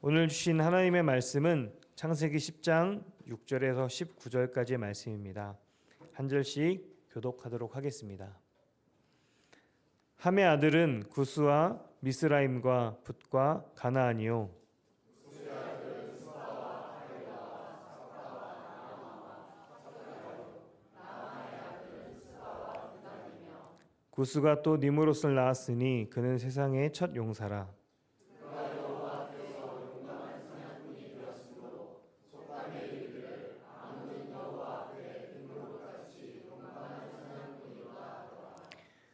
오늘 주신 하나님의 말씀은 창세기 10장 6절에서 19절까지의 말씀입니다. 한 절씩 교독하도록 하겠습니다. 함의 아들은 구스와 미스라임과 붓과 가나안이요 구스가 또 니므롯을 낳았으니 그는 세상의 첫 용사라.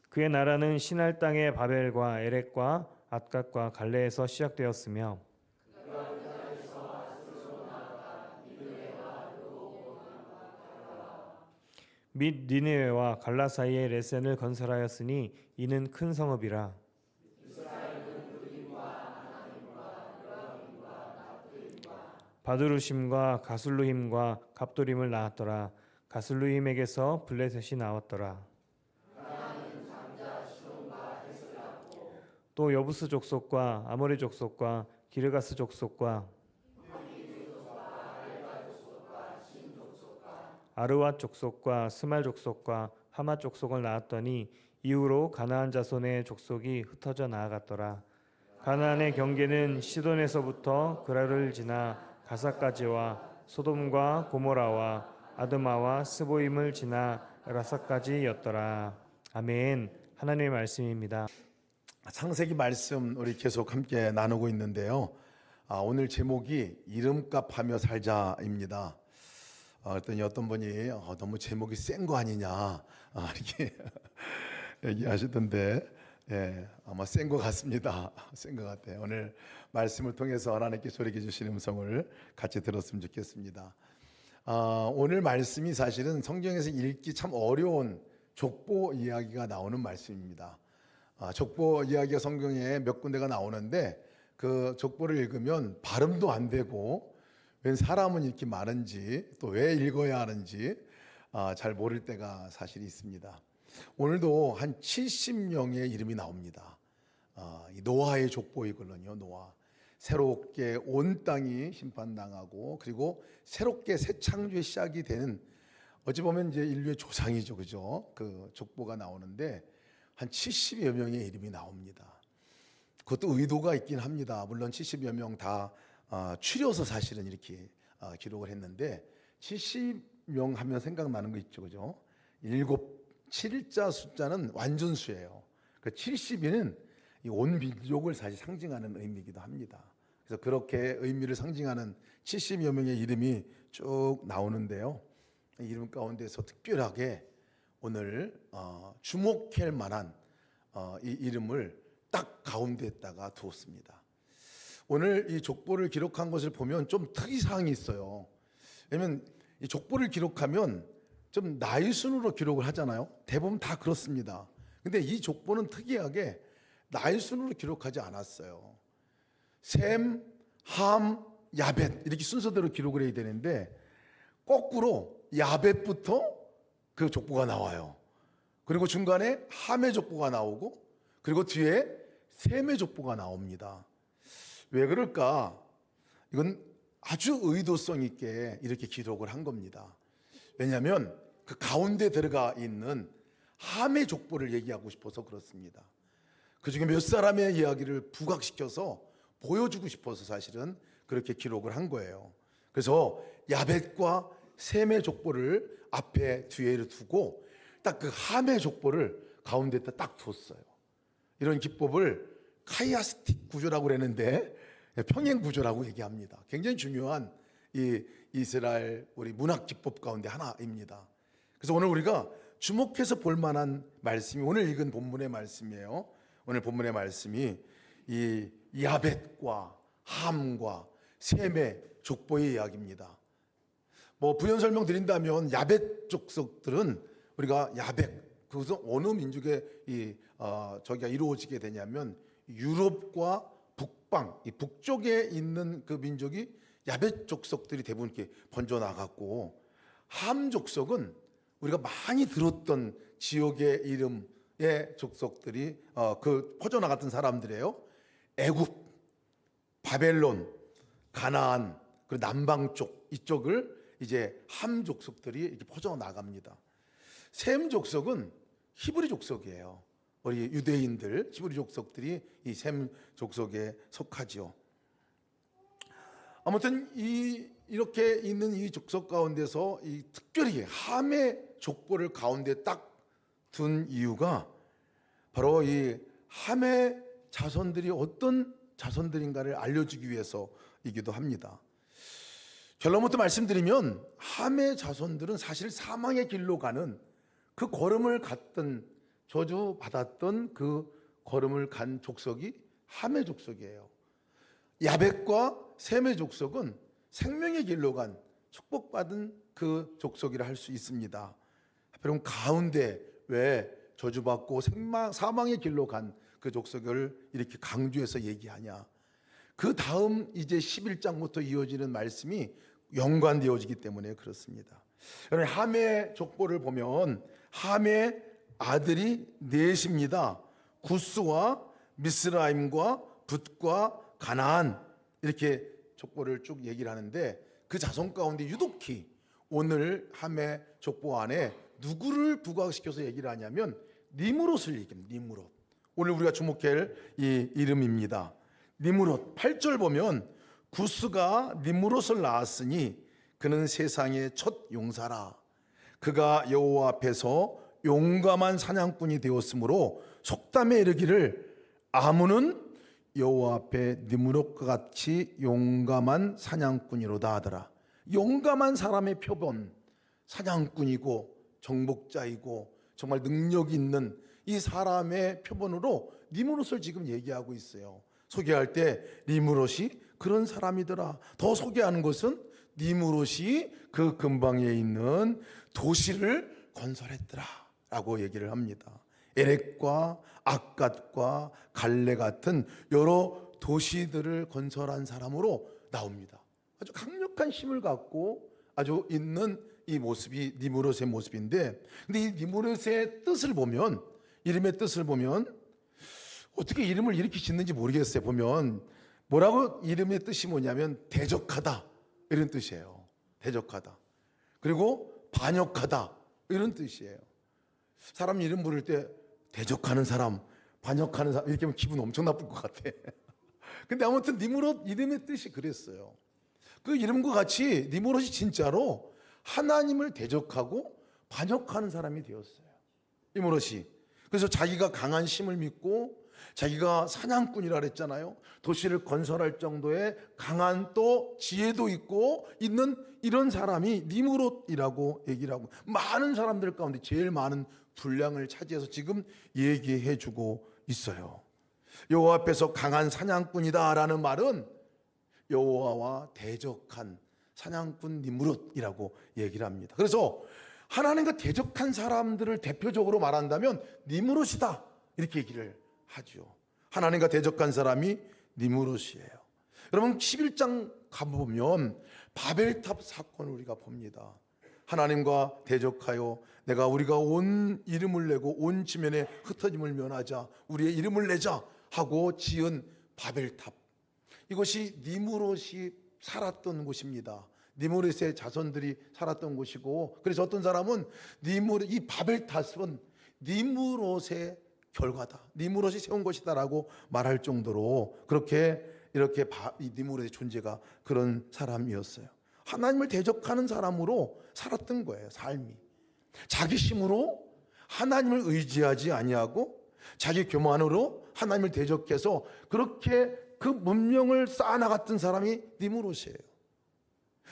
그의 나라는 신할 땅의 바벨과 에렉과 앗갓과 갈레에서 시작되었으며 및 니느웨와 갈라 사이에 레센을 건설하였으니 이는 큰 성읍이라. 바두루심과 가술루힘과 갑도림을 낳았더라. 가술루힘에게서 블레셋이 나왔더라. 또 여부스 족속과 아모리 족속과 기르가스 족속과 아르왓 족속과 스말 족속과 하맛 족속을 낳았더니 이후로 가나안 자손의 족속이 흩어져 나아갔더라. 가나안의 경계는 시돈에서부터 그라를 지나 가사까지와 소돔과 고모라와 아드마와 스보임을 지나 라사까지였더라. 아멘. 하나님의 말씀입니다. 창세기 말씀 우리 계속 함께 나누고 있는데요. 오늘 제목이 이름값하며 살자입니다. 그랬더니 어떤 분이 너무 제목이 센 거 아니냐 이렇게 얘기하시던데, 아마 센 것 같습니다. 센 것 같아요. 오늘 말씀을 통해서 하나님께 소리해 주시는 음성을 같이 들었으면 좋겠습니다. 오늘 말씀이 사실은 성경에서 읽기 참 어려운 족보 이야기가 나오는 말씀입니다. 족보 이야기가 성경에 몇 군데가 나오는데 그 족보를 읽으면 발음도 안 되고 웬 사람은 이렇게 많은지 또 왜 읽어야 하는지 잘 모를 때가 사실 있습니다. 오늘도 한 70명의 이름이 나옵니다. 노아의 족보이거든요. 노아. 새롭게 온 땅이 심판당하고 그리고 새롭게 새 창조의 시작이 되는, 어찌 보면 이제 인류의 조상이죠. 그죠? 그 족보가 나오는데 한 70여 명의 이름이 나옵니다. 그것도 의도가 있긴 합니다. 물론 70여 명 다 추려서 사실은 이렇게 기록을 했는데, 70명 하면 생각나는 거 있죠. 그죠? 7자 숫자는 완전수예요. 그 70이는 온 민족을 사실 상징하는 의미이기도 합니다. 그래서 그렇게 의미를 상징하는 70여 명의 이름이 쭉 나오는데요. 이름 가운데서 특별하게 오늘 주목할 만한 이 이름을 딱 가운데에다가 두었습니다. 오늘 이 족보를 기록한 것을 보면 좀 특이사항이 있어요. 왜냐하면 이 족보를 기록하면 좀 나이 순으로 기록을 하잖아요. 대부분 다 그렇습니다. 근데 이 족보는 특이하게 나이 순으로 기록하지 않았어요. 셈, 함, 야벳 이렇게 순서대로 기록을 해야 되는데 거꾸로 야벳부터 그 족보가 나와요. 그리고 중간에 함의 족보가 나오고 그리고 뒤에 셈의 족보가 나옵니다. 왜 그럴까? 이건 아주 의도성 있게 이렇게 기록을 한 겁니다. 왜냐하면 그 가운데 들어가 있는 함의 족보를 얘기하고 싶어서 그렇습니다. 그 중에 몇 사람의 이야기를 부각시켜서 보여주고 싶어서 사실은 그렇게 기록을 한 거예요. 그래서 야벳과 셈의 족보를 앞에 뒤에 두고 딱 그 함의 족보를 가운데다 딱 뒀어요. 이런 기법을 카이아스틱 구조라고 그랬는데 평행 구조라고 얘기합니다. 굉장히 중요한 이 이스라엘 우리 문학 기법 가운데 하나입니다. 그래서 오늘 우리가 주목해서 볼 만한 말씀이 오늘 읽은 본문의 말씀이에요. 오늘 본문의 말씀이 이 야벳과 함과 셈의 족보의 이야기입니다. 뭐 부연 설명 드린다면 야벳 족속들은 우리가 야벳, 그것은 어느 민족의 저기가 이루어지게 되냐면 유럽과 북방, 이 북쪽에 있는 그 민족이 야벳 족속들이 대부분 이렇게 번져 나갔고, 함 족속은 우리가 많이 들었던 지역의 이름의 족속들이 그 퍼져 나갔던 사람들이에요. 애굽, 바벨론, 가나안, 그리고 남방 쪽 이쪽을 이제 함 족속들이 이렇게 퍼져 나갑니다. 셈 족속은 히브리 족속이에요. 우리 유대인들 히브리 족속들이 이 셈 족속에 속하지요. 아무튼 이렇게 있는 이 족속 가운데서 이 특별히 함의 족보를 가운데 딱 둔 이유가 바로 이 함의 자손들이 어떤 자손들인가를 알려주기 위해서이기도 합니다. 결론부터 말씀드리면 함의 자손들은 사실 사망의 길로 가는 그 걸음을 갔던 저주 받았던 그 걸음을 간 족속이 함의 족속이에요. 야벳과 셈의 족속은 생명의 길로 간 축복받은 그 족속이라 할 수 있습니다. 그럼 가운데 왜 저주받고 사망의 길로 간 그 족속을 이렇게 강조해서 얘기하냐? 그 다음 이제 11장부터 이어지는 말씀이 연관되어지기 때문에 그렇습니다. 여러분 함의 족보를 보면 함의 아들이 넷입니다. 구스와 미스라임과 붓과 가나안 이렇게 족보를 쭉 얘기를 하는데 그 자손 가운데 유독히 오늘 함의 족보 안에 누구를 부각시켜서 얘기를 하냐면 니므롯을 얘기합니다. 니므롯. 오늘 우리가 주목할 이 이름입니다. 니므롯 8절 보면 구스가 니므롯을 낳았으니 그는 세상의 첫 용사라. 그가 여호와 앞에서 용감한 사냥꾼이 되었으므로 속담에 이르기를 아문은 여호와 앞에 니므롯과 같이 용감한 사냥꾼이로다 하더라. 용감한 사람의 표본, 사냥꾼이고 정복자이고 정말 능력 있는 이 사람의 표본으로 니므롯을 지금 얘기하고 있어요. 소개할 때 니므롯이 그런 사람이더라. 더 소개하는 것은 니므롯이 그 근방에 있는 도시를 건설했더라 라고 얘기를 합니다. 에렉과 악갓과 갈레 같은 여러 도시들을 건설한 사람으로 나옵니다. 아주 강력한 힘을 갖고 아주 있는 이 모습이 니므롯의 모습인데, 근데 이 니므롯의 뜻을 보면, 이름의 뜻을 보면 어떻게 이름을 이렇게 짓는지 모르겠어요. 보면 뭐라고 이름의 뜻이 뭐냐면 대적하다 이런 뜻이에요. 대적하다. 그리고 반역하다 이런 뜻이에요. 사람 이름 부를 때 대적하는 사람, 반역하는 사람 이렇게 하면 기분 엄청 나쁠 것 같아. 근데 아무튼 니므롯 이름의 뜻이 그랬어요. 그 이름과 같이 니므롯이 진짜로 하나님을 대적하고 반역하는 사람이 되었어요. 니므롯이. 그래서 자기가 강한 힘을 믿고 자기가 사냥꾼이라 그랬잖아요. 도시를 건설할 정도의 강한 또 지혜도 있고 있는 이런 사람이 니므롯이라고 얘기를 하고 많은 사람들 가운데 제일 많은 분량을 차지해서 지금 얘기해 주고 있어요. 여호와 앞에서 강한 사냥꾼이다라는 말은 여호와와 대적한 사냥꾼 니므롯이라고 얘기를 합니다. 그래서 하나님과 대적한 사람들을 대표적으로 말한다면 니므롯이다 이렇게 얘기를 하죠. 하나님과 대적한 사람이 니므롯이에요. 여러분 11장 가보면 바벨탑 사건을 우리가 봅니다. 하나님과 대적하여 우리가 온 이름을 내고 온 지면에 흩어짐을 면하자 우리의 이름을 내자 하고 지은 바벨탑. 이것이 니므롯이 살았던 곳입니다. 니므롯의 자손들이 살았던 곳이고, 그래서 어떤 사람은 이 바벨탑은 니므롯의 결과다, 니므롯이 세운 것이다라고 말할 정도로 그렇게 이렇게 이 니므롯의 존재가 그런 사람이었어요. 하나님을 대적하는 사람으로 살았던 거예요. 삶이 자기 힘으로 하나님을 의지하지 아니하고 자기 교만으로 하나님을 대적해서 그렇게 그 문명을 쌓아나갔던 사람이 니므롯이에요.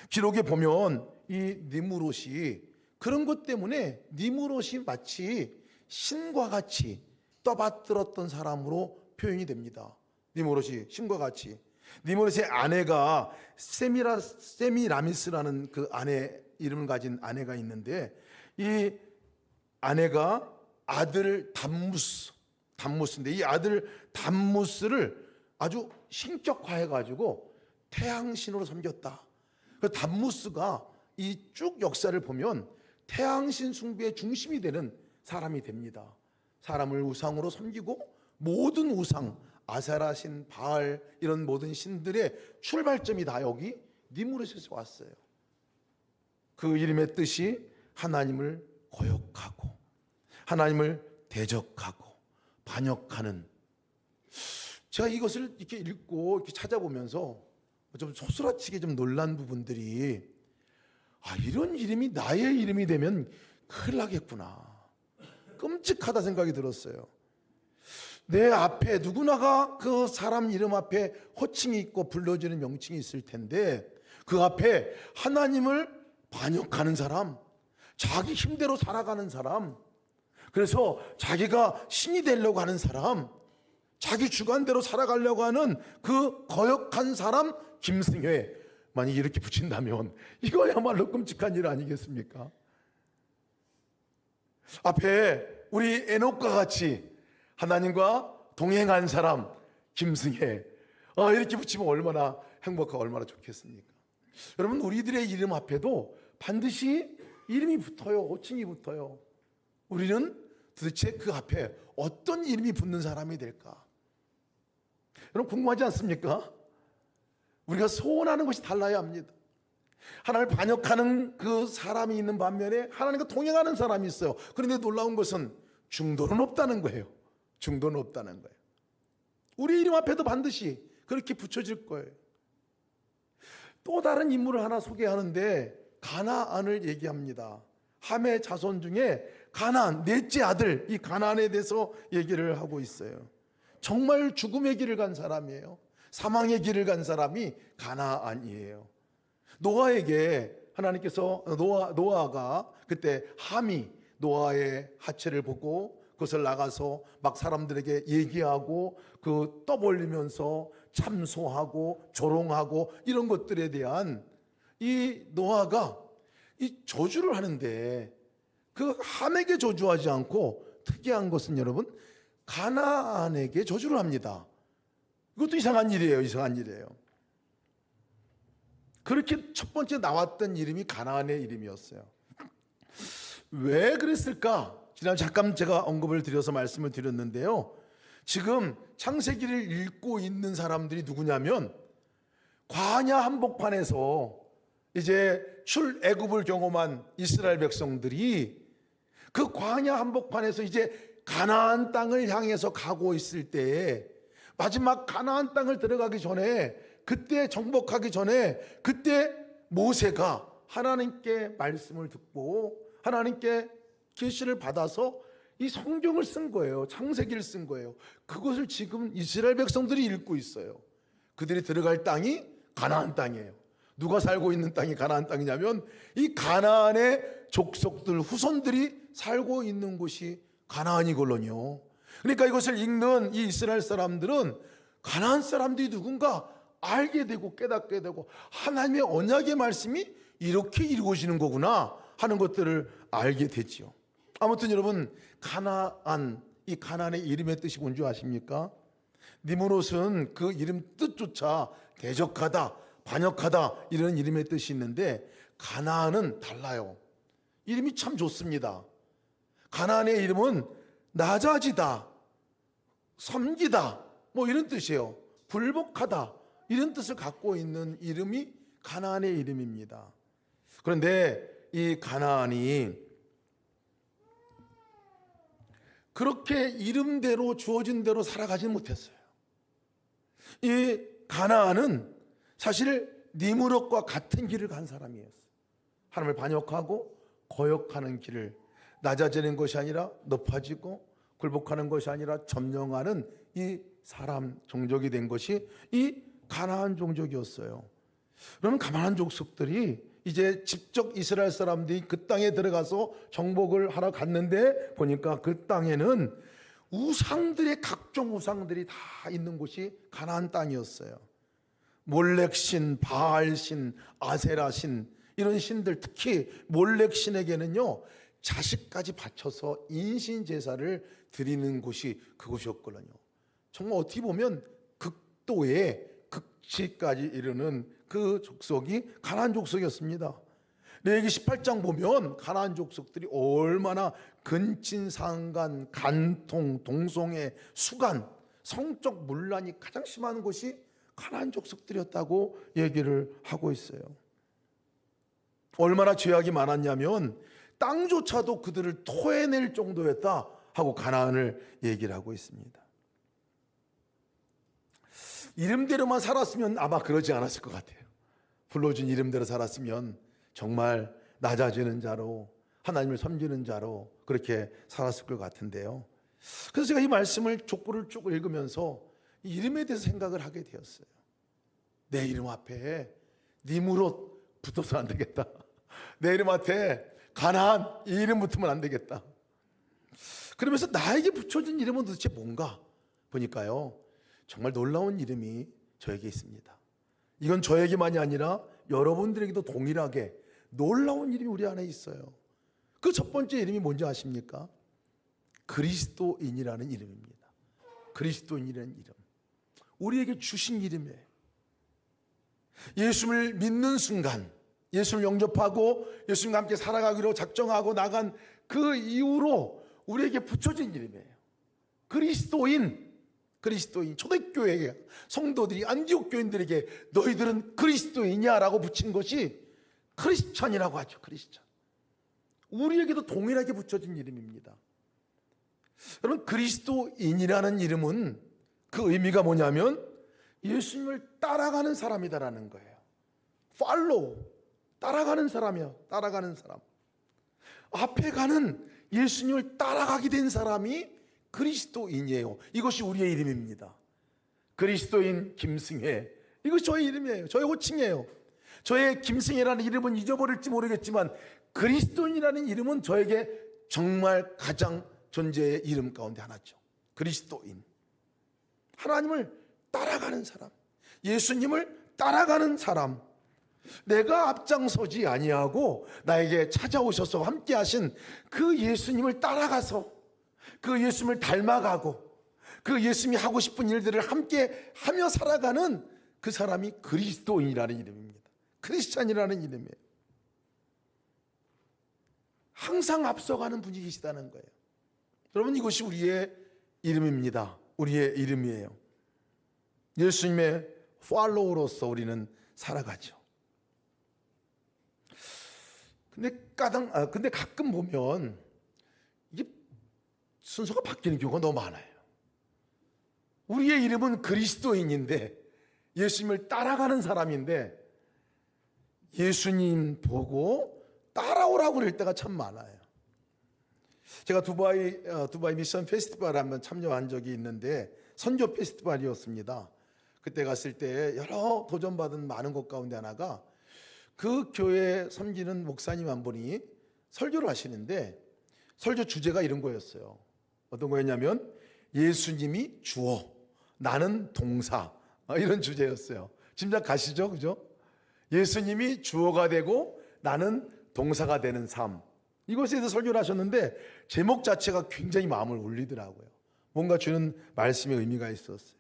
기록에 보면 이 니므롯이 그런 것 때문에 니므롯이 마치 신과 같이 떠받들었던 사람으로 표현이 됩니다. 니므롯이 신과 같이. 니므롯의 아내가 세미라미스라는 그 아내 이름을 가진 아내가 있는데 이 아내가 아들 담무스인데 이 아들 담무스를 아주 신격화해 가지고 태양신으로 섬겼다. 그 담무스가 이 쭉 역사를 보면 태양신 숭배의 중심이 되는 사람이 됩니다. 사람을 우상으로 섬기고 모든 우상, 아세라 신, 바알 이런 모든 신들의 출발점이 다 여기 니무롯에서 왔어요. 그 이름의 뜻이 하나님을 거역하고 하나님을 대적하고 반역하는. 제가 이것을 이렇게 읽고 이렇게 찾아보면서 좀 소스라치게 좀 놀란 부분들이, 이런 이름이 나의 이름이 되면 큰일 나겠구나, 끔찍하다 생각이 들었어요. 내 앞에 누구나가 그 사람 이름 앞에 호칭이 있고 불러지는 명칭이 있을 텐데, 그 앞에 하나님을 반역하는 사람, 자기 힘대로 살아가는 사람, 그래서 자기가 신이 되려고 하는 사람, 자기 주관대로 살아가려고 하는 그 거역한 사람 김승회, 만약 이렇게 붙인다면 이거야말로 끔찍한 일 아니겠습니까? 앞에 우리 에녹과 같이 하나님과 동행한 사람 김승혜, 이렇게 붙이면 얼마나 행복하고 얼마나 좋겠습니까? 여러분, 우리들의 이름 앞에도 반드시 이름이 붙어요. 호칭이 붙어요. 우리는 도대체 그 앞에 어떤 이름이 붙는 사람이 될까? 여러분, 궁금하지 않습니까? 우리가 소원하는 것이 달라야 합니다. 하나님을 반역하는 그 사람이 있는 반면에 하나님과 동행하는 사람이 있어요. 그런데 놀라운 것은 중도는 없다는 거예요. 중도는 없다는 거예요. 우리 이름 앞에도 반드시 그렇게 붙여질 거예요. 또 다른 인물을 하나 소개하는데 가나안을 얘기합니다. 함의 자손 중에 가나안, 넷째 아들, 이 가나안에 대해서 얘기를 하고 있어요. 정말 죽음의 길을 간 사람이에요. 사망의 길을 간 사람이 가나안이에요. 노아에게 하나님께서, 노아가 그때 함이 노아의 하체를 보고 그것을 나가서 막 사람들에게 얘기하고 그 떠벌리면서 참소하고 조롱하고 이런 것들에 대한 이 노아가 이 저주를 하는데, 그 함에게 저주하지 않고 특이한 것은 여러분, 가나안에게 저주를 합니다. 이것도 이상한 일이에요. 이상한 일이에요. 그렇게 첫 번째 나왔던 이름이 가나안의 이름이었어요. 왜 그랬을까? 지난 잠깐 제가 언급을 드려서 말씀을 드렸는데요. 지금 창세기를 읽고 있는 사람들이 누구냐면, 광야 한복판에서 이제 출애굽을 경험한 이스라엘 백성들이 그 광야 한복판에서 이제 가나안 땅을 향해서 가고 있을 때에, 마지막 가나안 땅을 들어가기 전에, 그때 정복하기 전에, 그때 모세가 하나님께 말씀을 듣고 하나님께 계시를 받아서 이 성경을 쓴 거예요. 창세기를 쓴 거예요. 그것을 지금 이스라엘 백성들이 읽고 있어요. 그들이 들어갈 땅이 가나안 땅이에요. 누가 살고 있는 땅이 가나안 땅이냐면, 이 가나안의 족속들, 후손들이 살고 있는 곳이 가나안이거든요. 그러니까 이것을 읽는 이 이스라엘 사람들은 가나안 사람들이 누군가 알게 되고 깨닫게 되고, 하나님의 언약의 말씀이 이렇게 이루어지는 거구나 하는 것들을 알게 되지요. 아무튼 여러분, 가나안, 이 가나안의 이름의 뜻이 뭔지 아십니까? 니므롯은 그 이름 뜻조차 대적하다, 반역하다 이런 이름의 뜻이 있는데, 가나안은 달라요. 이름이 참 좋습니다. 가나안의 이름은 낮아지다, 섬기다, 뭐 이런 뜻이에요. 불복하다 이런 뜻을 갖고 있는 이름이 가나안의 이름입니다. 그런데 이 가나안이 그렇게 이름대로 주어진 대로 살아가지 못했어요. 이 가나안은 사실 니므롯과 같은 길을 간 사람이었어요. 하나님을 반역하고 거역하는 길을, 낮아지는 것이 아니라 높아지고 굴복하는 것이 아니라 점령하는 이 사람 종족이 된 것이 이 가나안 종족이었어요. 그러면 가나안 족속들이 이제 직접 이스라엘 사람들이 그 땅에 들어가서 정복을 하러 갔는데, 보니까 그 땅에는 우상들의 각종 우상들이 다 있는 곳이 가나안 땅이었어요. 몰렉신, 바알신, 아세라신 이런 신들, 특히 몰렉신에게는요 자식까지 바쳐서 인신 제사를 드리는 곳이 그곳이었거든요. 정말 어떻게 보면 극도의 극치까지 이르는 그 족속이 가나안 족속이었습니다. 레위기 18장 보면 가나안 족속들이 얼마나 근친상간, 간통, 동성애, 수간, 성적 문란이 가장 심한 곳이 가나안 족속들이었다고 얘기를 하고 있어요. 얼마나 죄악이 많았냐면 땅조차도 그들을 토해낼 정도였다 하고 가나안을 얘기를 하고 있습니다. 이름대로만 살았으면 아마 그러지 않았을 것 같아요. 불러준 이름대로 살았으면 정말 낮아지는 자로, 하나님을 섬기는 자로 그렇게 살았을 것 같은데요. 그래서 제가 이 말씀을 족보를 쭉 읽으면서 이 이름에 대해서 생각을 하게 되었어요. 내 이름 앞에 니무롯 붙어서 안 되겠다. 내 이름 앞에 가나안 이 이름 붙으면 안 되겠다. 그러면서 나에게 붙여진 이름은 도대체 뭔가 보니까요, 정말 놀라운 이름이 저에게 있습니다. 이건 저에게만이 아니라 여러분들에게도 동일하게 놀라운 이름이 우리 안에 있어요. 그 첫 번째 이름이 뭔지 아십니까? 그리스도인이라는 이름입니다. 그리스도인이라는 이름, 우리에게 주신 이름이에요. 예수를 믿는 순간, 예수를 영접하고 예수님과 함께 살아가기로 작정하고 나간 그 이후로 우리에게 붙여진 이름이에요. 그리스도인. 초대교회 성도들이 안디옥 교인들에게 너희들은 그리스도인이야라고 붙인 것이 크리스찬이라고 하죠. 크리스찬. 우리에게도 동일하게 붙여진 이름입니다. 여러분, 그리스도인이라는 이름은 그 의미가 뭐냐면 예수님을 따라가는 사람이다라는 거예요. 팔로우, 따라가는 사람이야. 따라가는 사람. 앞에 가는 예수님을 따라가게 된 사람이 그리스도인이에요. 이것이 우리의 이름입니다. 그리스도인 김승혜, 이것이 저의 이름이에요. 저의 호칭이에요. 저의 김승혜라는 이름은 잊어버릴지 모르겠지만 그리스도인이라는 이름은 저에게 정말 가장 존재의 이름 가운데 하나죠. 그리스도인. 하나님을 따라가는 사람, 예수님을 따라가는 사람. 내가 앞장서지 아니하고 나에게 찾아오셔서 함께 하신 그 예수님을 따라가서 그 예수님을 닮아가고 그 예수님이 하고 싶은 일들을 함께 하며 살아가는 그 사람이 그리스도인이라는 이름입니다. 크리스찬이라는 이름이에요. 항상 앞서가는 분이 계시다는 거예요. 여러분, 이것이 우리의 이름입니다. 우리의 이름이에요. 예수님의 팔로우로서 우리는 살아가죠. 근데 가끔 보면 이게 순서가 바뀌는 경우가 너무 많아요. 우리의 이름은 그리스도인인데 예수님을 따라가는 사람인데 예수님 보고 따라오라고 그럴 때가 참 많아요. 제가 두바이 미션 페스티벌에 한번 참여한 적이 있는데 선교 페스티벌이었습니다. 그때 갔을 때 여러 도전받은 많은 것 가운데 하나가 그 교회 섬기는 목사님 한 분이 설교를 하시는데 설교 주제가 이런 거였어요. 어떤 거였냐면 예수님이 주어, 나는 동사, 이런 주제였어요. 짐작 가시죠? 그죠? 예수님이 주어가 되고 나는 동사가 되는 삶. 이것에 대해서 설교를 하셨는데 제목 자체가 굉장히 마음을 울리더라고요. 뭔가 주는 말씀의 의미가 있었어요.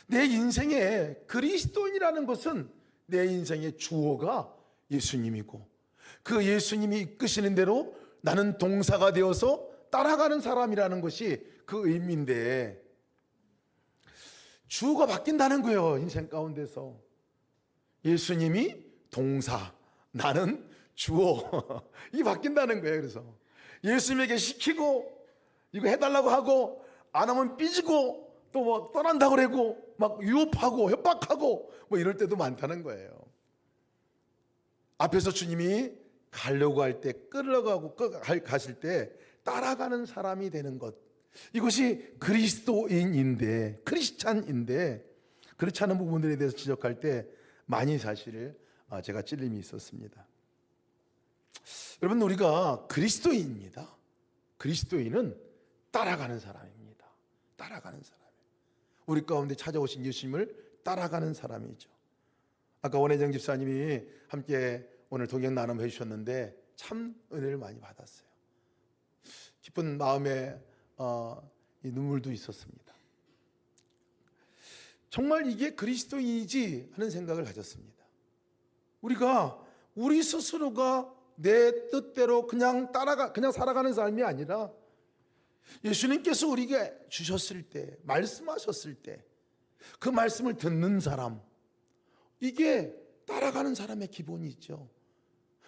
내 인생에 그리스도인이라는 것은 내 인생의 주어가 예수님이고 그 예수님이 이끄시는 대로 나는 동사가 되어서 따라가는 사람이라는 것이 그 의미인데 주어가 바뀐다는 거예요. 인생 가운데서 예수님이 동사, 나는 주어 이게 바뀐다는 거예요. 그래서 예수님에게 시키고 이거 해달라고 하고 안 하면 삐지고 또 뭐 떠난다고 그러고 막 유혹하고 협박하고 뭐 이럴 때도 많다는 거예요. 앞에서 주님이 가려고 할 때 끌어가고 가실 때 따라가는 사람이 되는 것, 이것이 그리스도인인데 크리스찬인데 그렇지 않은 부분들에 대해서 지적할 때 많이 사실 제가 찔림이 있었습니다. 여러분, 우리가 그리스도인입니다. 그리스도인은 따라가는 사람입니다. 따라가는 사람. 우리 가운데 찾아오신 예수님을 따라가는 사람이죠. 아까 원혜정 집사님이 함께 오늘 동행 나눔 해주셨는데 참 은혜를 많이 받았어요. 기쁜 마음에 이 눈물도 있었습니다. 정말 이게 그리스도인이지 하는 생각을 가졌습니다. 우리가 우리 스스로가 내 뜻대로 그냥 살아가는 삶이 아니라 예수님께서 우리에게 주셨을 때, 말씀하셨을 때 그 말씀을 듣는 사람, 이게 따라가는 사람의 기본이죠.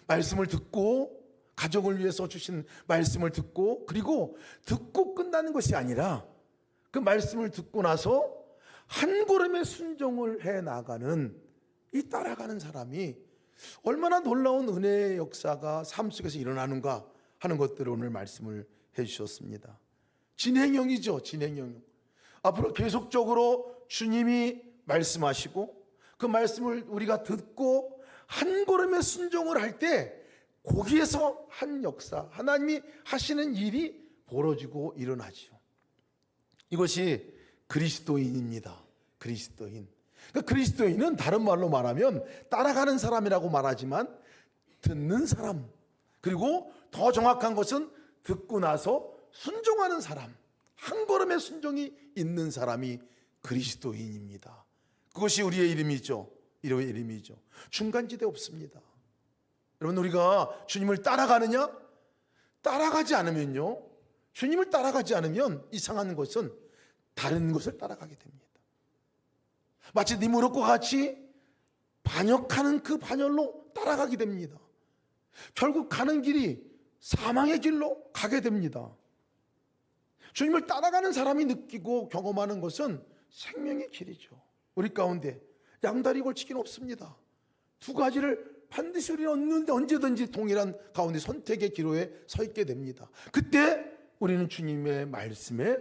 말씀을 듣고, 가족을 위해서 주신 말씀을 듣고, 그리고 듣고 끝나는 것이 아니라 그 말씀을 듣고 나서 한 걸음의 순종을 해 나가는, 이 따라가는 사람이 얼마나 놀라운 은혜의 역사가 삶 속에서 일어나는가 하는 것들을 오늘 말씀을 해 주셨습니다. 진행형이죠. 진행형. 앞으로 계속적으로 주님이 말씀하시고 그 말씀을 우리가 듣고 한 걸음의 순종을 할 때 거기에서 한 역사, 하나님이 하시는 일이 벌어지고 일어나죠. 이것이 그리스도인입니다. 그리스도인. 그러니까 그리스도인은 다른 말로 말하면 따라가는 사람이라고 말하지만 듣는 사람, 그리고 더 정확한 것은 듣고 나서 순종하는 사람, 한 걸음의 순종이 있는 사람이 그리스도인입니다. 그것이 우리의 이름이죠. 이름의 이름이죠. 중간지대 없습니다. 여러분, 우리가 주님을 따라가느냐? 따라가지 않으면요, 주님을 따라가지 않으면 이상한 것은 다른 것을 따라가게 됩니다. 마치 니무롯과 같이 반역하는 그 반열로 따라가게 됩니다. 결국 가는 길이 사망의 길로 가게 됩니다. 주님을 따라가는 사람이 느끼고 경험하는 것은 생명의 길이죠. 우리 가운데 양다리 걸치기는 없습니다. 두 가지를 반드시 우리는 언제든지 동일한 가운데 선택의 기로에 서 있게 됩니다. 그때 우리는 주님의 말씀에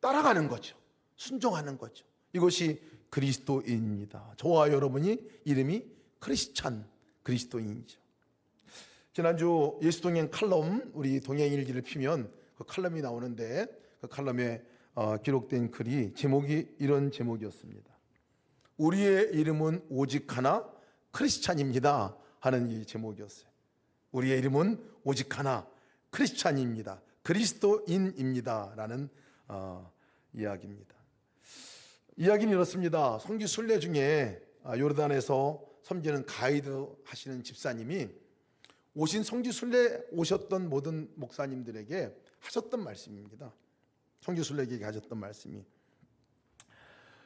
따라가는 거죠. 순종하는 거죠. 이것이 그리스도인입니다. 저와 여러분이 이름이 크리스찬, 그리스도인이죠. 지난주 예수동행 칼럼, 우리 동행일기를 피면 그 칼럼이 나오는데 그 칼럼에 기록된 글이 제목이 이런 제목이었습니다. 우리의 이름은 오직 하나 크리스찬입니다 하는 이 제목이었어요. 우리의 이름은 오직 하나 크리스찬입니다, 그리스도인입니다 라는 이야기입니다. 이야기는 이렇습니다. 성지 순례 중에 요르단에서 섬기는 가이드 하시는 집사님이 오신 성지 순례 오셨던 모든 목사님들에게 하셨던 말씀입니다. 성지 순례에게 하셨던 말씀이,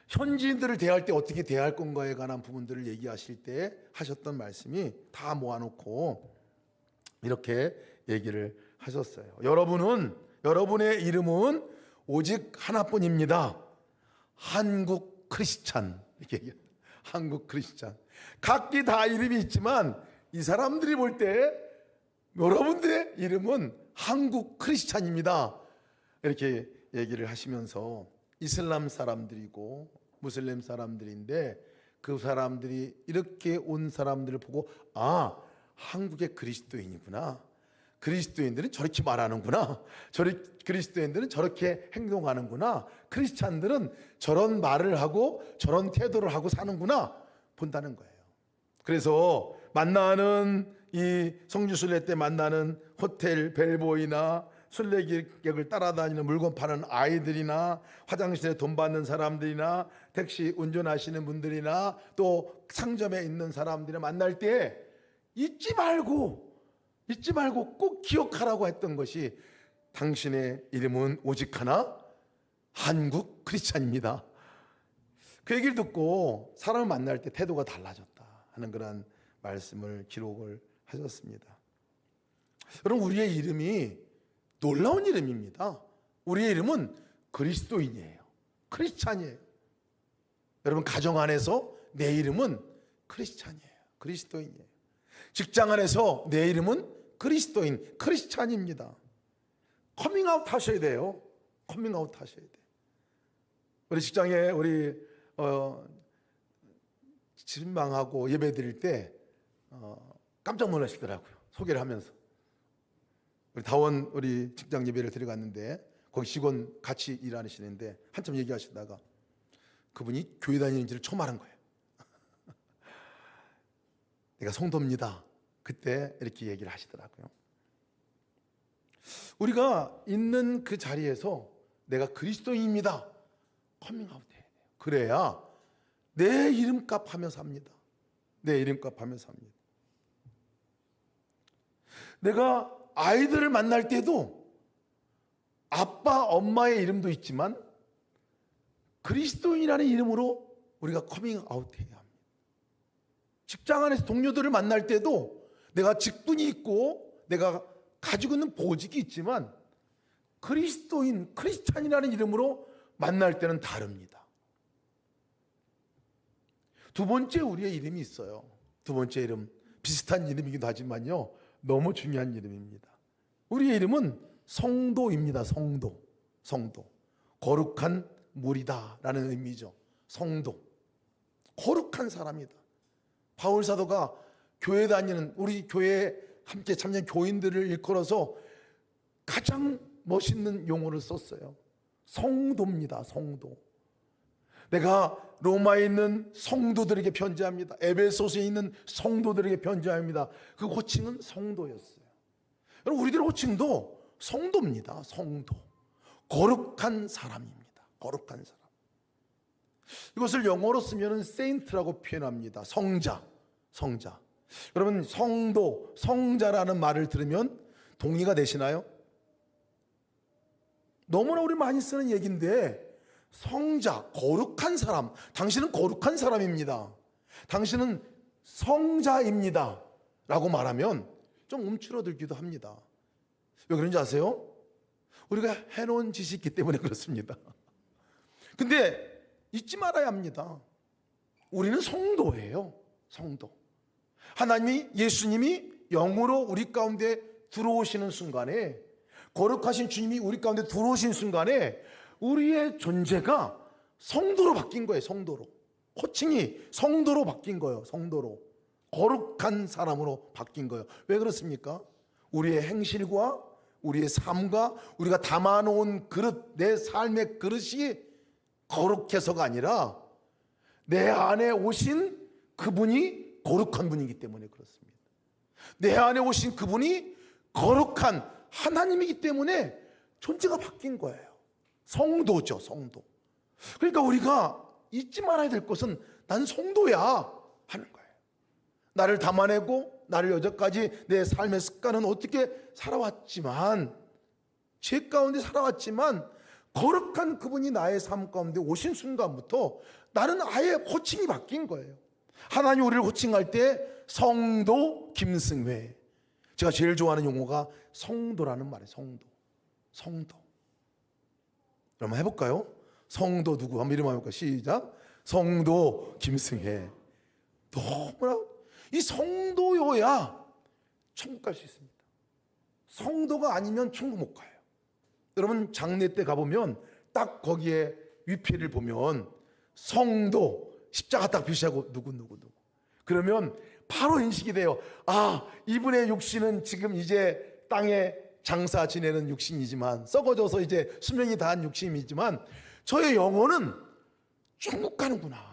현지인들을 대할 때 어떻게 대할 건가에 관한 부분들을 얘기하실 때 하셨던 말씀이 다 모아놓고 이렇게 얘기를 하셨어요. 여러분의 이름은 오직 하나뿐입니다. 한국 크리스찬. 이렇게 얘기해요. 한국 크리스찬. 각기 다 이름이 있지만 이 사람들이 볼 때 여러분들의 이름은 한국 크리스찬입니다. 이렇게 얘기를 하시면서 이슬람 사람들이고 무슬림 사람들인데 그 사람들이 이렇게 온 사람들을 보고, 아, 한국의 그리스도인이구나, 그리스도인들은 저렇게 말하는구나, 그리스도인들은 저렇게 행동하는구나, 크리스찬들은 저런 말을 하고 저런 태도를 하고 사는구나 본다는 거예요. 그래서 만나는 이 성지순례 때 만나는 호텔 벨보이나 순례객을 따라다니는 물건 파는 아이들이나 화장실에 돈 받는 사람들이나 택시 운전하시는 분들이나 또 상점에 있는 사람들을 만날 때 잊지 말고 꼭 기억하라고 했던 것이, 당신의 이름은 오직 하나 한국 크리스찬입니다. 그 얘기를 듣고 사람을 만날 때 태도가 달라졌다 하는 그런 말씀을 기록을 하셨습니다. 여러분, 우리의 이름이 놀라운 이름입니다. 우리의 이름은 그리스도인이에요. 크리스찬이에요. 여러분, 가정 안에서 내 이름은 크리스찬이에요. 그리스도인이에요. 직장 안에서 내 이름은 그리스도인, 크리스찬입니다. 커밍아웃 하셔야 돼요. 커밍아웃 하셔야 돼요. 우리 직장에 우리 신방하고 예배 드릴 때 깜짝 놀라시더라고요. 소개를 하면서. 우리 다원 우리 직장 예배를 들어갔는데 거기 직원 같이 일하시는데 한참 얘기하시다가 그분이 교회 다니는지를 처음 알은 거예요. 내가 성도입니다. 그때 이렇게 얘기를 하시더라고요. 우리가 있는 그 자리에서 내가 그리스도인입니다, 커밍아웃 해야 돼요. 그래야 내 이름값 하면서 삽니다. 내 이름값 하면서 삽니다. 내가 아이들을 만날 때도 아빠, 엄마의 이름도 있지만 그리스도인이라는 이름으로 우리가 커밍 아웃해야 합니다. 직장 안에서 동료들을 만날 때도 내가 직분이 있고 내가 가지고 있는 보직이 있지만 그리스도인, 크리스찬이라는 이름으로 만날 때는 다릅니다. 두 번째 우리의 이름이 있어요. 두 번째 이름, 비슷한 이름이기도 하지만요, 너무 중요한 이름입니다. 우리의 이름은 성도입니다. 성도. 거룩한 무리다 라는 의미죠. 성도. 거룩한 사람이다. 바울 사도가 교회 다니는, 우리 교회에 함께 참여한 교인들을 일컬어서 가장 멋있는 용어를 썼어요. 성도입니다. 성도. 내가 로마에 있는 성도들에게 편지합니다. 에베소서에 있는 성도들에게 편지합니다. 그 호칭은 성도였어요. 여러분, 우리들의 호칭도 성도입니다. 성도. 거룩한 사람입니다. 거룩한 사람. 이것을 영어로 쓰면 saint라고 표현합니다. 성자. 여러분, 성도, 성자라는 말을 들으면 동의가 되시나요? 너무나 우리 많이 쓰는 얘기인데, 성자, 거룩한 사람, 당신은 거룩한 사람입니다. 당신은 성자입니다 라고 말하면 좀 움츠러들기도 합니다. 왜 그런지 아세요? 우리가 해놓은 짓이 있기 때문에 그렇습니다. 근데 잊지 말아야 합니다. 우리는 성도예요. 성도. 하나님이, 예수님이 영으로 우리 가운데 들어오시는 순간에, 거룩하신 주님이 우리 가운데 들어오신 순간에 우리의 존재가 성도로 바뀐 거예요. 성도로. 호칭이 성도로 바뀐 거예요. 성도로. 거룩한 사람으로 바뀐 거예요. 왜 그렇습니까? 우리의 행실과 우리의 삶과 우리가 담아놓은 그릇, 내 삶의 그릇이 거룩해서가 아니라 내 안에 오신 그분이 거룩한 분이기 때문에 그렇습니다. 내 안에 오신 그분이 거룩한 하나님이기 때문에 존재가 바뀐 거예요. 성도죠, 성도. 그러니까 우리가 잊지 말아야 될 것은 난 성도야 하는 거예요. 나를 담아내고 나를 여태까지 내 삶의 습관은 어떻게 살아왔지만, 죄 가운데 살아왔지만 거룩한 그분이 나의 삶 가운데 오신 순간부터 나는 아예 호칭이 바뀐 거예요. 하나님 우리를 호칭할 때 성도 김승회. 제가 제일 좋아하는 용어가 성도라는 말이에요. 성도. 한번 해볼까요? 성도 누구? 한번 이름 해볼까요? 시작. 성도 김승혜. 너무나 이 성도여야 천국 갈 수 있습니다. 성도가 아니면 천국 못 가요. 여러분, 장례 때 가보면 딱 거기에 위패를 보면 성도 십자가 딱 표시하고 누구. 그러면 바로 인식이 돼요. 아, 이분의 육신은 지금 이제 땅에 장사 지내는 육신이지만, 썩어져서 이제 수명이 다한 육신이지만 저의 영혼은 천국 가는구나.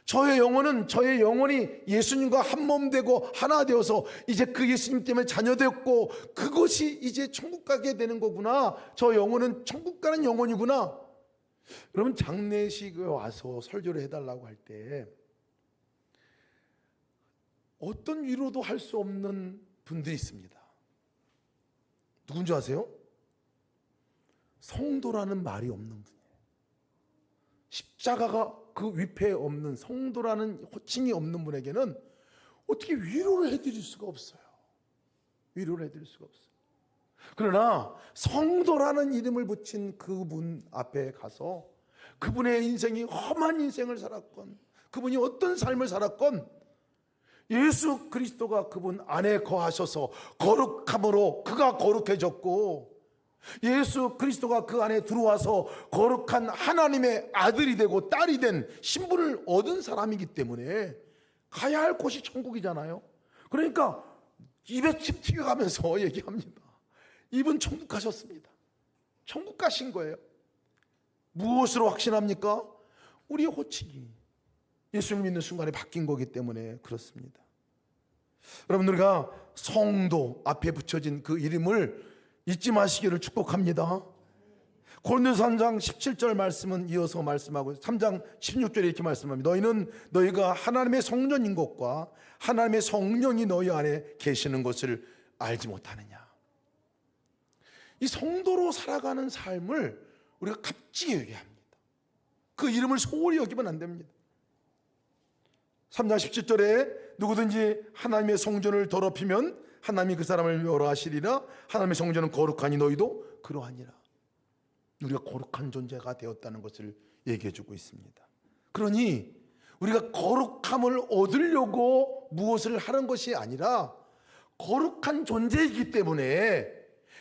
저의 영혼이 예수님과 한 몸 되고 하나 되어서 이제 그 예수님 때문에 자녀되었고 그것이 이제 천국 가게 되는 거구나. 저 영혼은 천국 가는 영혼이구나. 여러분, 장례식에 와서 설교를 해달라고 할 때 어떤 위로도 할 수 없는 분들이 있습니다. 누군지 아세요? 성도라는 말이 없는 분이에요. 십자가가 그 위패에 없는, 성도라는 호칭이 없는 분에게는 어떻게 위로를 해드릴 수가 없어요. 그러나 성도라는 이름을 붙인 그분 앞에 가서 그분의 인생이 험한 인생을 살았건, 그분이 어떤 삶을 살았건, 예수 그리스도가 그분 안에 거하셔서 거룩함으로 그가 거룩해졌고, 예수 그리스도가 그 안에 들어와서 거룩한 하나님의 아들이 되고 딸이 된 신분을 얻은 사람이기 때문에 가야 할 곳이 천국이잖아요. 그러니까 입에 침 튀겨가면서 얘기합니다. 이분 천국 가셨습니다. 천국 가신 거예요. 무엇으로 확신합니까? 우리의 호칭이 예수를 믿는 순간에 바뀐 거기 때문에 그렇습니다. 여러분, 우리가 성도 앞에 붙여진 그 이름을 잊지 마시기를 축복합니다. 고린도서 3장 17절 말씀은 이어서 말씀하고 3장 16절에 이렇게 말씀합니다. 너희가 하나님의 성전인 것과 하나님의 성령이 너희 안에 계시는 것을 알지 못하느냐. 이 성도로 살아가는 삶을 우리가 값지게 여겨야 합니다. 그 이름을 소홀히 여기면 안 됩니다. 3장 17절에 누구든지 하나님의 성전을 더럽히면 하나님이 그 사람을 멸하시리라. 하나님의 성전은 거룩하니 너희도 그러하니라. 우리가 거룩한 존재가 되었다는 것을 얘기해 주고 있습니다. 그러니 우리가 거룩함을 얻으려고 무엇을 하는 것이 아니라 거룩한 존재이기 때문에,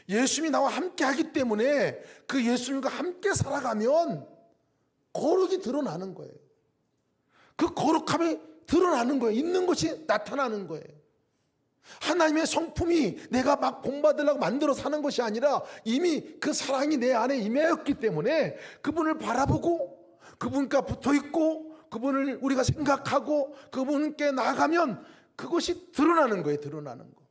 예수님이 나와 함께 하기 때문에 그 예수님과 함께 살아가면 거룩이 드러나는 거예요. 그 거룩함이 드러나는 거예요. 있는 것이 나타나는 거예요. 하나님의 성품이 내가 막 본받으려고 만들어 사는 것이 아니라 이미 그 사랑이 내 안에 임하였기 때문에 그분을 바라보고 그분과 붙어있고 그분을 우리가 생각하고 그분께 나아가면 그것이 드러나는 거예요. 드러나는 거.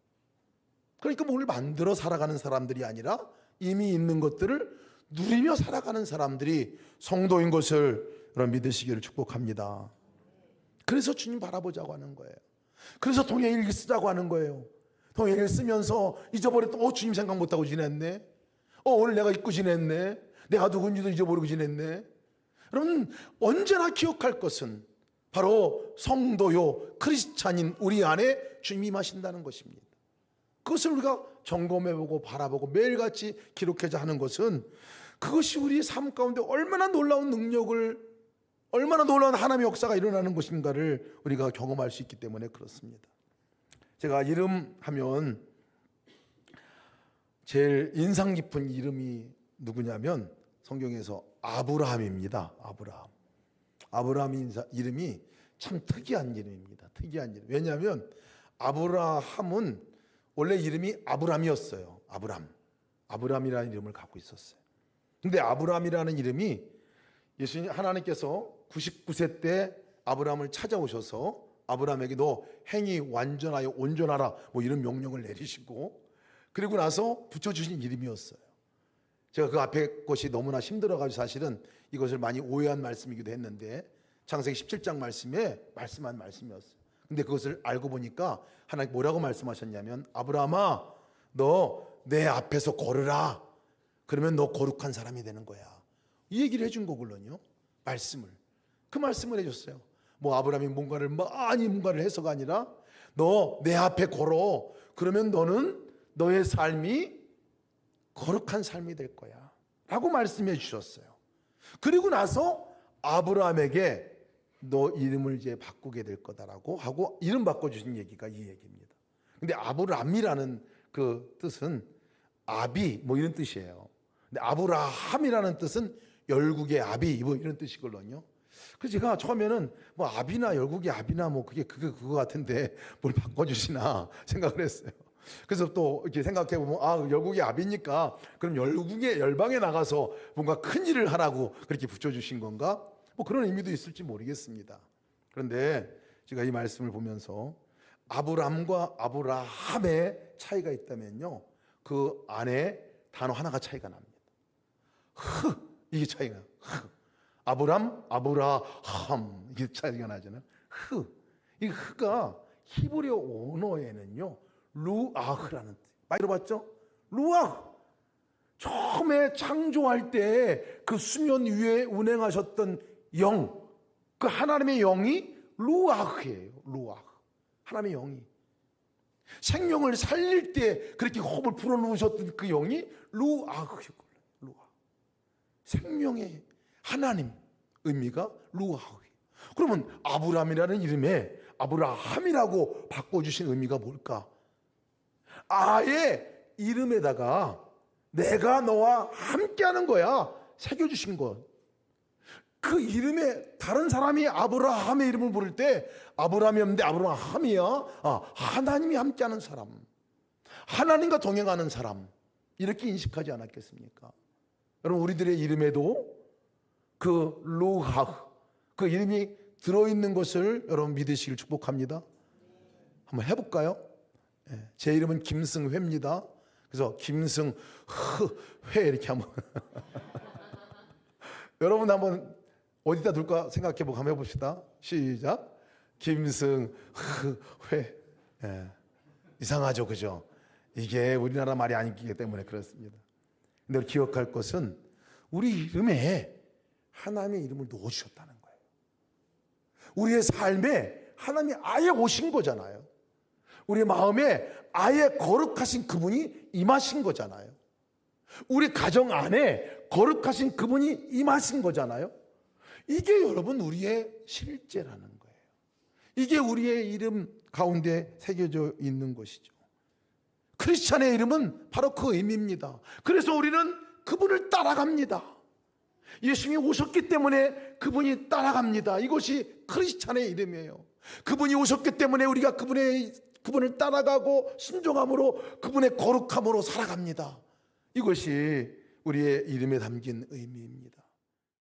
그러니까 뭘 만들어 살아가는 사람들이 아니라 이미 있는 것들을 누리며 살아가는 사람들이 성도인 것을 여러분 믿으시기를 축복합니다. 그래서 주님 바라보자고 하는 거예요. 그래서 동행일기 쓰자고 하는 거예요. 동행일기 쓰면서 잊어버렸던 주님 생각 못하고 지냈네. 오늘 내가 잊고 지냈네. 내가 누군지도 잊어버리고 지냈네. 여러분 언제나 기억할 것은 바로 성도요 크리스찬인 우리 안에 주님이 임하신다는 것입니다. 그것을 우리가 점검해보고 바라보고 매일같이 기록해자 하는 것은 그것이 우리의 삶 가운데 얼마나 놀라운 능력을, 얼마나 놀라운 하나님의 역사가 일어나는 것인가를 우리가 경험할 수 있기 때문에 그렇습니다. 제가 이름 하면 제일 인상 깊은 이름이 누구냐면 성경에서 아브라함입니다. 아브라함 이름이 참 특이한 이름입니다. 특이한 이름. 왜냐하면 아브라함은 원래 이름이 아브람이었어요. 아브람이라는 이름을 갖고 있었어요. 근데 아브람이라는 이름이 예수님 하나님께서 99세 때 아브람을 찾아오셔서 아브람에게 너 행위 완전하여 온전하라 뭐 이런 명령을 내리시고 그리고 나서 붙여주신 이름이었어요. 제가 그 앞에 것이 너무나 힘들어가지고 사실은 이것을 많이 오해한 말씀이기도 했는데 창세기 17장 말씀에 말씀한 말씀이었어요. 근데 그것을 알고 보니까 하나님 뭐라고 말씀하셨냐면 아브라함아 너 내 앞에서 걸으라. 그러면 너 거룩한 사람이 되는 거야. 이 얘기를 해준 거거든요. 말씀을. 그 말씀을 해줬어요. 뭐 아브라함이 뭔가를 해서가 아니라 너 내 앞에 걸어. 그러면 너는 너의 삶이 거룩한 삶이 될 거야. 라고 말씀해 주셨어요. 그리고 나서 아브라함에게 너 이름을 이제 바꾸게 될 거다라고 하고 이름 바꿔주신 얘기가 이 얘기입니다. 근데 아브람이라는 그 뜻은 아비 뭐 이런 뜻이에요. 근데 아브라함이라는 뜻은 열국의 아비 뭐 이런 뜻이거든요. 그래서 제가 처음에는 뭐 아비나 열국의 아비나 뭐 그거 같은데 뭘 바꿔주시나 생각을 했어요. 그래서 또 이렇게 생각해 보면 열국의 아비니까 그럼 열방에 나가서 뭔가 큰 일을 하라고 그렇게 붙여주신 건가? 뭐 그런 의미도 있을지 모르겠습니다. 그런데 제가 이 말씀을 보면서 아브람과 아브라함의 차이가 있다면요, 그 안에 단어 하나가 차이가 납니다. 이게 차이가. 아브라함 이게 차이가 나잖아요. 이 흐가 히브리어 언어에는요 루아흐라는 뜻. 많이 들어봤죠? 루아흐. 처음에 창조할 때 그 수면 위에 운행하셨던 영, 그 하나님의 영이 루아흐예요. 루아흐. 하나님의 영이 생명을 살릴 때 그렇게 호흡을 불어넣으셨던 그 영이 루아흐예요. 루아흐. 생명의 하나님 의미가 루아흐예요. 그러면 아브람이라는 이름에 아브라함이라고 바꿔주신 의미가 뭘까? 아예 이름에다가 내가 너와 함께하는 거야 새겨주신 것. 그 이름에 다른 사람이 아브라함의 이름을 부를 때 아브라함이 없는데 아브라함이야. 하나님이 함께하는 사람, 하나님과 동행하는 사람, 이렇게 인식하지 않았겠습니까? 여러분 우리들의 이름에도 그 루하흐, 그 이름이 들어있는 것을 여러분 믿으시길 축복합니다. 한번 해볼까요? 제 이름은 김승회입니다. 그래서 김승회 이렇게 한번 여러분 한번 어디다 둘까 생각해보고 한번 해봅시다. 시작. 김승회. 이상하죠, 그죠? 이게 우리나라 말이 아니기 때문에 그렇습니다. 근데 기억할 것은 우리 이름에 하나님의 이름을 넣어주셨다는 거예요. 우리의 삶에 하나님이 아예 오신 거잖아요. 우리 마음에 아예 거룩하신 그분이 임하신 거잖아요. 우리 가정 안에 거룩하신 그분이 임하신 거잖아요. 이게 여러분 우리의 실제라는 거예요. 이게 우리의 이름 가운데 새겨져 있는 것이죠. 크리스찬의 이름은 바로 그 의미입니다. 그래서 우리는 그분을 따라갑니다. 예수님이 오셨기 때문에 그분이 따라갑니다. 이것이 크리스찬의 이름이에요. 그분이 오셨기 때문에 우리가 그분을 따라가고 순종함으로 그분의 거룩함으로 살아갑니다. 이것이 우리의 이름에 담긴 의미입니다.